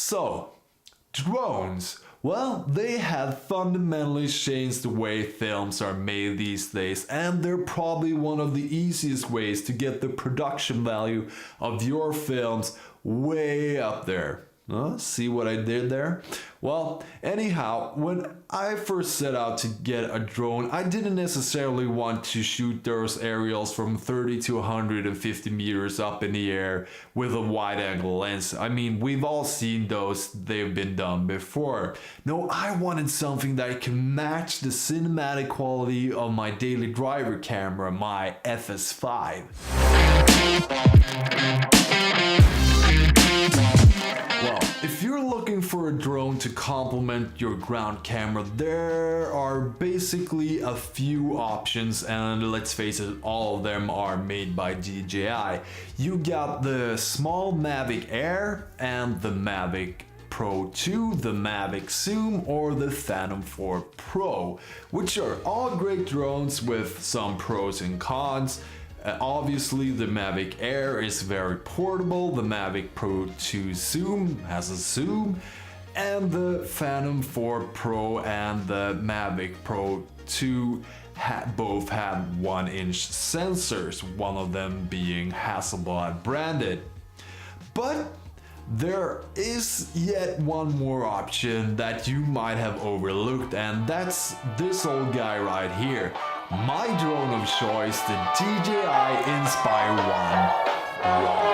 So, drones. Well, they have fundamentally changed the way films are made these days, and they're probably one of the easiest ways to get the production value of your films way up there. See what I did there? Well, anyhow, when I first set out to get a drone, I didn't necessarily want to shoot those aerials from 30 to 150 meters up in the air with a wide angle lens. I mean, we've all seen those, they've been done before. No, I wanted something that can match the cinematic quality of my daily driver camera, my FS5. Well, if you're looking for a drone to complement your ground camera, there are basically a few options, and let's face it, all of them are made by DJI. You got the small Mavic Air and the Mavic Pro 2, the Mavic Zoom, or the Phantom 4 Pro, which are all great drones with some pros and cons. Obviously, the Mavic Air is very portable, the Mavic Pro 2 Zoom has a zoom, and the Phantom 4 Pro and the Mavic Pro 2 both have 1-inch sensors, one of them being Hasselblad branded. But there is yet one more option that you might have overlooked, and that's this old guy right here. My drone of choice, the DJI Inspire 1 RAW.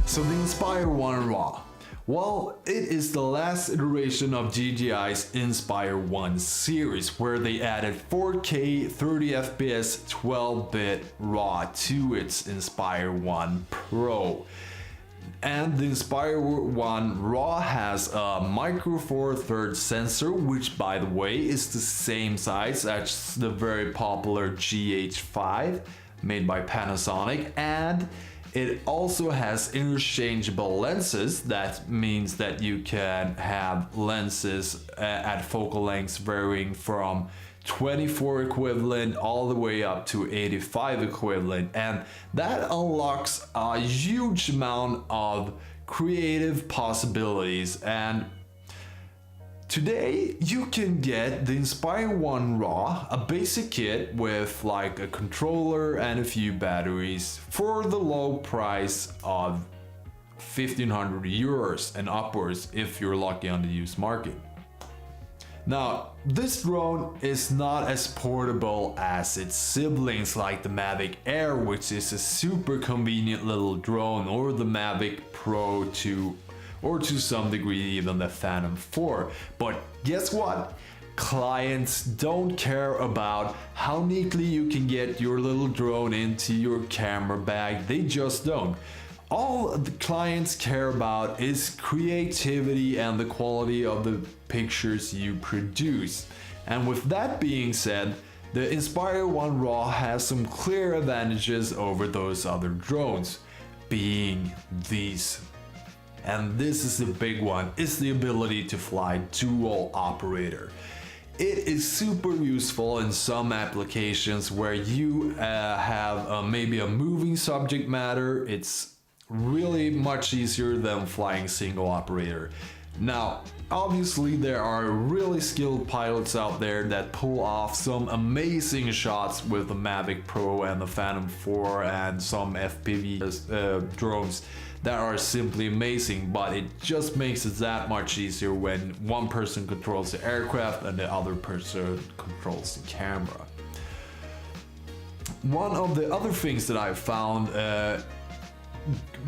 So the Inspire 1 RAW. Well, it is the last iteration of DJI's Inspire 1 series, where they added 4K 30fps 12-bit RAW to its Inspire 1 Pro. And the Inspire 1 RAW has a Micro Four Thirds sensor, which by the way is the same size as the very popular GH5 made by Panasonic, and it also has interchangeable lenses. That means that you can have lenses at focal lengths varying from 24 equivalent all the way up to 85 equivalent, and that unlocks a huge amount of creative possibilities. And today you can get the Inspire 1 RAW, a basic kit with like a controller and a few batteries, for the low price of 1,500 euros and upwards if you're lucky on the used market. Now, this drone is not as portable as its siblings like the Mavic Air, which is a super convenient little drone, or the Mavic Pro 2, or to some degree even the Phantom 4. But guess what? Clients don't care about how neatly you can get your little drone into your camera bag. They just don't. All the clients care about is creativity and the quality of the pictures you produce. And with that being said, the Inspire 1 RAW has some clear advantages over those other drones, being these. And this is the big one, is the ability to fly dual operator. It is super useful in some applications where you have maybe a moving subject matter. It's really much easier than flying single operator. Now, obviously there are really skilled pilots out there that pull off some amazing shots with the Mavic Pro and the Phantom 4 and some FPV drones that are simply amazing, but it just makes it that much easier when one person controls the aircraft and the other person controls the camera. One of the other things that I've found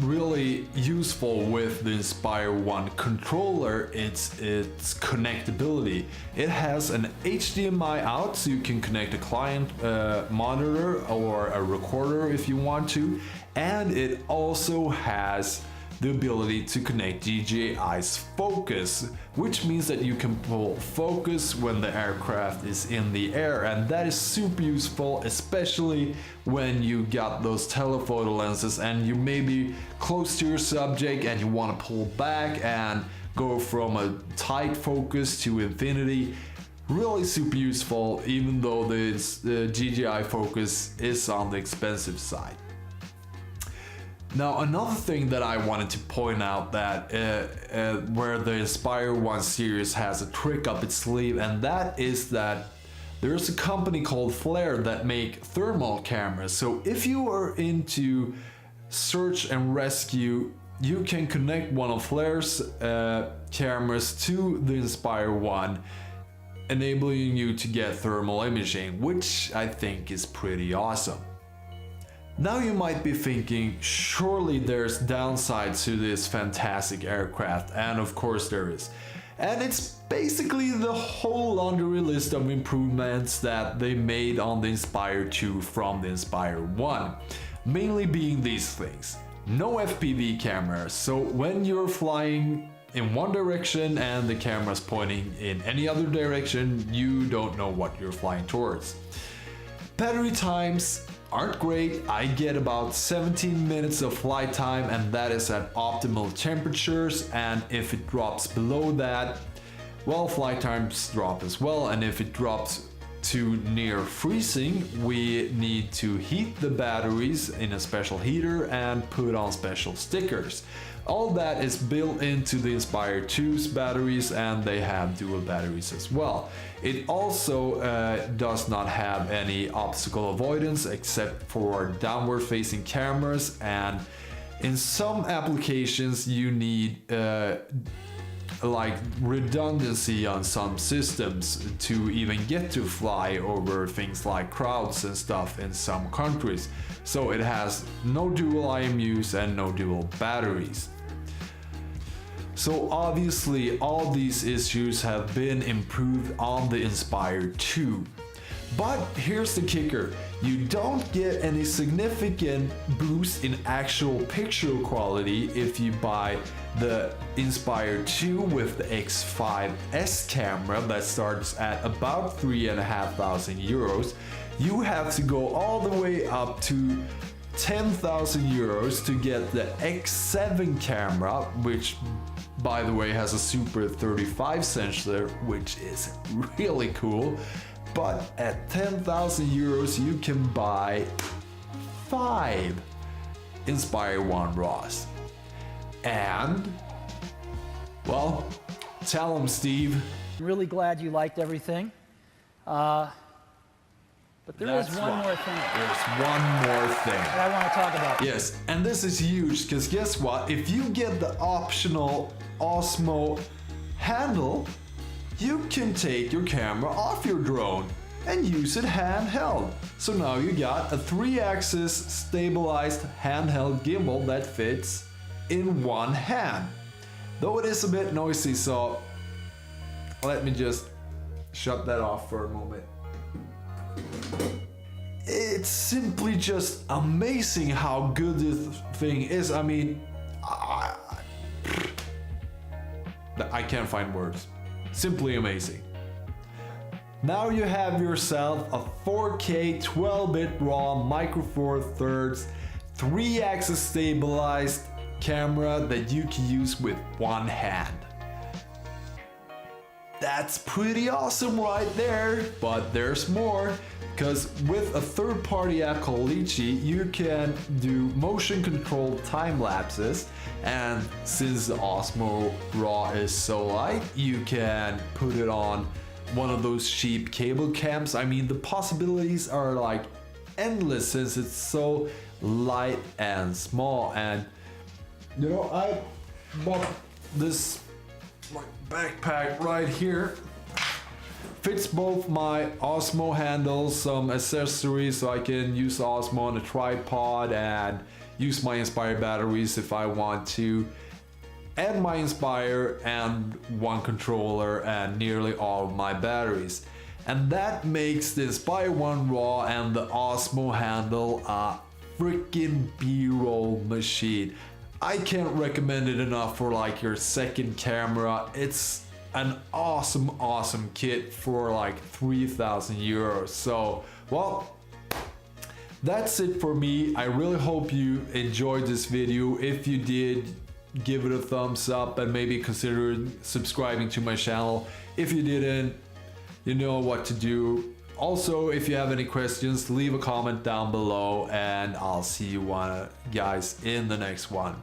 really useful with the Inspire 1 controller, it's its connectability. It has an HDMI out, so you can connect a client monitor or a recorder if you want to, and it also has the ability to connect DJI's focus, which means that you can pull focus when the aircraft is in the air, and that is super useful, especially when you got those telephoto lenses and you may be close to your subject and you want to pull back and go from a tight focus to infinity. Really super useful, even though the DJI focus is on the expensive side. Now, another thing that I wanted to point out that where the Inspire 1 series has a trick up its sleeve, and that is that there's a company called Flare that make thermal cameras. So if you are into search and rescue, you can connect one of Flare's cameras to the Inspire 1, enabling you to get thermal imaging, which I think is pretty awesome. Now you might be thinking, surely there's downsides to this fantastic aircraft, and of course there is. And it's basically the whole laundry list of improvements that they made on the Inspire 2 from the Inspire 1. Mainly being these things. No FPV cameras, so when you're flying in one direction and the camera's pointing in any other direction, you don't know what you're flying towards. Battery times aren't great. I get about 17 minutes of flight time, and that is at optimal temperatures, and if it drops below that, well, flight times drop as well, and if it drops to near freezing, we need to heat the batteries in a special heater and put on special stickers. All that is built into the Inspire 2's batteries, and they have dual batteries as well. It also does not have any obstacle avoidance except for downward facing cameras, and in some applications you need like redundancy on some systems to even get to fly over things like crowds and stuff in some countries. So it has no dual IMUs and no dual batteries. So obviously all these issues have been improved on the Inspire 2. But here's the kicker, you don't get any significant boost in actual picture quality if you buy the Inspire 2 with the X5S camera that starts at about 3,500 euros. You have to go all the way up to 10,000 euros to get the X7 camera, which by the way has a Super 35 sensor, which is really cool. But at 10,000 euros you can buy 5 Inspire 1 RAWs. And, well, tell them, Steve. I'm really glad you liked everything. But there is one more thing. There's one more thing that I want to talk about. Yes, and this is huge, because guess what? If you get the optional Osmo handle, you can take your camera off your drone and use it handheld. So now you got a 3-axis stabilized handheld gimbal that fits in one hand. Though it is a bit noisy, so let me just shut that off for a moment. It's simply just amazing how good this thing is. I mean, I can't find words. Simply amazing. Now you have yourself a 4K 12-bit RAW Micro Four Thirds 3-axis stabilized camera that you can use with one hand. That's pretty awesome right there, but there's more, because with a third-party app called Litchi, you can do motion controlled time lapses, and since the Osmo RAW is so light, you can put it on one of those cheap cable cams. I mean, the possibilities are like endless since it's so light and small. And you know, I bought this backpack right here. Fits both my Osmo handles, some accessories so I can use the Osmo on a tripod and use my Inspire batteries if I want to, and my Inspire and one controller and nearly all of my batteries. And that makes the Inspire 1 RAW and the Osmo handle a freaking B-roll machine. I can't recommend it enough for like your second camera. It's an awesome kit for like 3,000 euros. So, well, that's it for me. I really hope you enjoyed this video. If you did, give it a thumbs up and maybe consider subscribing to my channel. If you didn't, you know what to do. Also, if you have any questions, leave a comment down below, and I'll see you guys in the next one.